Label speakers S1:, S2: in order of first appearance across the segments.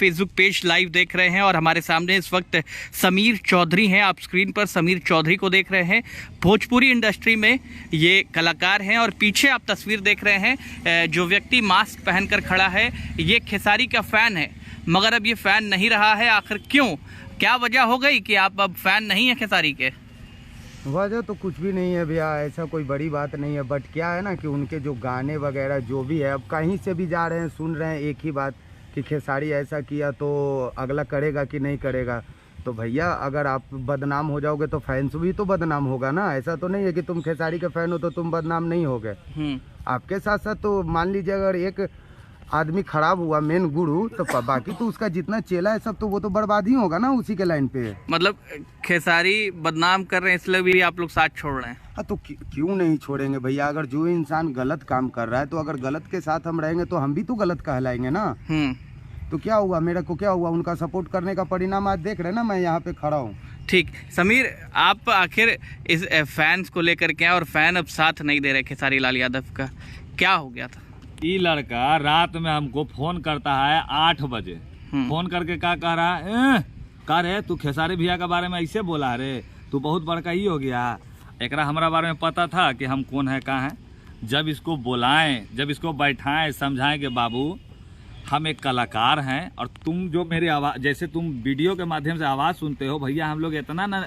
S1: Facebook page live देख रहे हैं और हमारे सामने इस वक्त समीर चौधरी हैं। आप स्क्रीन पर समीर चौधरी को देख रहे हैं। भोजपुरी इंडस्ट्री में ये कलाकार हैं और पीछे आप तस्वीर देख रहे हैं, जो व्यक्ति मास्क पहनकर खड़ा है ये खेसारी का फ़ैन है, मगर अब ये फ़ैन नहीं रहा है। आखिर क्यों, क्या वजह हो गई कि आप अब फ़ैन नहीं हैं खेसारी के?
S2: वजह तो कुछ भी नहीं है भैया, ऐसा कोई बड़ी बात नहीं है। बट क्या है ना कि उनके जो गाने वगैरह जो भी है, अब कहीं से भी जा रहे हैं सुन रहे हैं एक ही बात कि खेसारी ऐसा किया तो अगला करेगा कि नहीं करेगा। तो भैया अगर आप बदनाम हो जाओगे तो फैंस भी तो बदनाम होगा ना। ऐसा तो नहीं है कि तुम खेसारी के फैन हो तो तुम बदनाम नहीं होगे। आपके साथ साथ तो मान लीजिए अगर एक आदमी खराब हुआ मेन गुरु, तो बाकी तो उसका जितना चेला है सब तो वो तो बर्बाद ही होगा ना उसी के लाइन पे।
S1: मतलब खेसारी बदनाम कर रहे हैं इसलिए भी आप लोग साथ छोड़ रहे हैं?
S2: हाँ तो क्यों नहीं छोड़ेंगे भैया। अगर जो इंसान गलत काम कर रहा है तो अगर गलत के साथ हम रहेंगे तो हम भी तो गलत कहलाएंगे ना। तो क्या हुआ, मेरे को क्या हुआ, उनका सपोर्ट करने का परिणाम आज देख रहे हैं ना, मैं यहाँ पे खड़ा हूँ।
S1: ठीक, समीर आप आखिर इस फैंस को लेकर के और फैन अब साथ नहीं दे रहे खेसारी लाल यादव का, क्या हो गया था?
S3: ये लड़का रात में हमको फोन करता है 8 बजे। फोन करके क्या कह रहा है, कह रहे तू खेसारी भैया के बारे में ऐसे बोला रे, तू बहुत बड़का ही हो गया। एकरा हमारा बारे में पता था कि हम कौन है कहाँ है। जब इसको बुलाएं, जब इसको बैठाएं, समझाएं कि बाबू हम एक कलाकार हैं और तुम जो मेरी आवाज़, जैसे तुम वीडियो के माध्यम से आवाज़ सुनते हो, भैया हम लोग इतना ना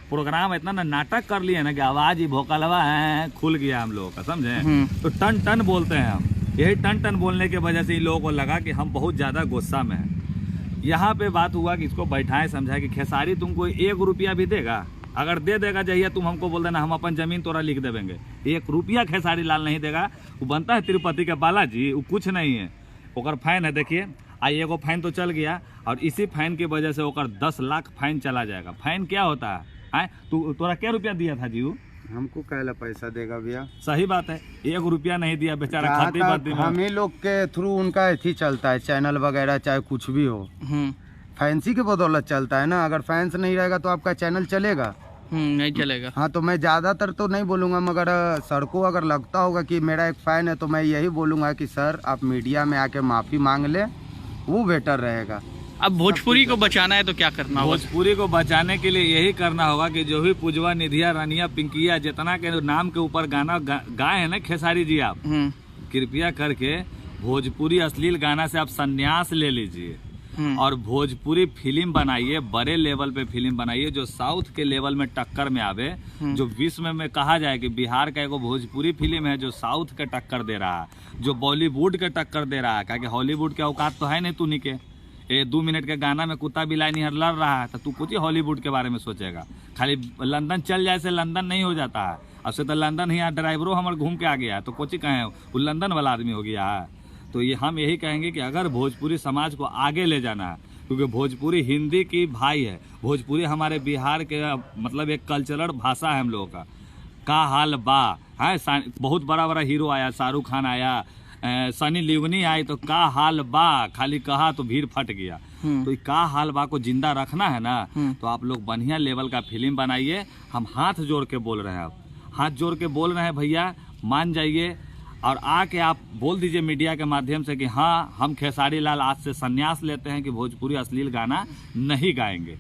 S3: प्रोग्राम, इतना ना नाटक कर लिए ना कि आवाज़ ही भोकलवा है खुल गया हम लोगों का, समझे। तो टन टन बोलते हैं हम। यही टन टन बोलने की वजह से इन लोगों को लगा कि हम बहुत ज़्यादा गुस्सा में हैं। यहाँ पे बात हुआ कि इसको बैठाएं, समझाएं कि खेसारी तुमको 1 रुपया भी देगा, अगर दे देगा जहिया तुम हमको बोल देना हम अपन जमीन तोरा लिख देंगे। 1 रुपया खेसारी लाल नहीं देगा। वो बनता है तिरुपति के बालाजी, वो कुछ नहीं है। ओकर फाइन है, देखिए आई एगो फाइन तो चल गया और इसी फाइन की वजह से ओकर 10 लाख फाइन चला जाएगा। फाइन क्या होता है? तोरा क्या रुपया दिया था जीव?
S2: हमको कहला पैसा देगा भैया?
S3: सही बात है, 1 रुपया नहीं दिया बेचारा। खाती
S2: हम ही लोग के थ्रू उनका ही चलता है, चैनल वगैरह चाहे कुछ भी हो, फैंसी के बदौलत चलता है ना। अगर फैंस नहीं रहेगा तो आपका चैनल चलेगा?
S1: नहीं चलेगा।
S2: हाँ तो मैं ज़्यादातर तो नहीं बोलूँगा, मगर सर को अगर लगता होगा कि मेरा एक फ़ैन है तो मैं यही बोलूँगा कि सर आप मीडिया में आके माफ़ी मांग ले, वो बेटर रहेगा।
S1: अब भोजपुरी को बचाना है तो क्या करना होगा?
S3: भोजपुरी को बचाने के लिए यही करना होगा कि जो भी पूजवा, निधिया, रानिया, पिंकिया, जितना के नाम के ऊपर गाना गाए हैं ना खेसारी जी, आप कृपया करके भोजपुरी अश्लील गाना से आप संन्यास ले लीजिए और भोजपुरी फिल्म बनाइए, बड़े लेवल पे फिल्म बनाइए जो साउथ के लेवल में टक्कर में आवे। जो विश्व में कहा जाए कि बिहार का एगो भोजपुरी फिल्म है जो साउथ के टक्कर दे रहा है, जो बॉलीवुड के टक्कर दे रहा है। क्योंकि हॉलीवुड के औकात तो है नहीं तू के। ये 2 मिनट के गाना में कुत्ता बिलाई नहीं लड़ रहा है तो तू कुछ ही हॉलीवुड के बारे में सोचेगा। खाली लंदन चल जाए से लंदन नहीं हो जाता है। अब से तो लंदन ही यहाँ ड्राइवरों हमारे घूम के आ गया है तो कुछ ही कहें वो लंदन वाला आदमी हो गया है। तो ये हम यही कहेंगे कि अगर भोजपुरी समाज को आगे ले जाना है, क्योंकि भोजपुरी हिंदी की भाई है, भोजपुरी हमारे बिहार के मतलब एक कल्चरल भाषा है हम लोगों का हाल बा है। बहुत बड़ा बड़ा हीरो आया, शाहरुख खान आया, सनी लियोनी आई, तो का हाल बा खाली कहा तो भीड़ फट गया। तो ये का हाल बा को जिंदा रखना है ना, तो आप लोग बढ़िया लेवल का फिल्म बनाइए। हम हाथ जोड़ के बोल रहे हैं, आप हाथ जोड़ के बोल रहे हैं भैया, मान जाइए और आके आप बोल दीजिए मीडिया के माध्यम से कि हाँ हम खेसारी लाल आज से संन्यास लेते हैं कि भोजपुरी अश्लील गाना नहीं गाएंगे।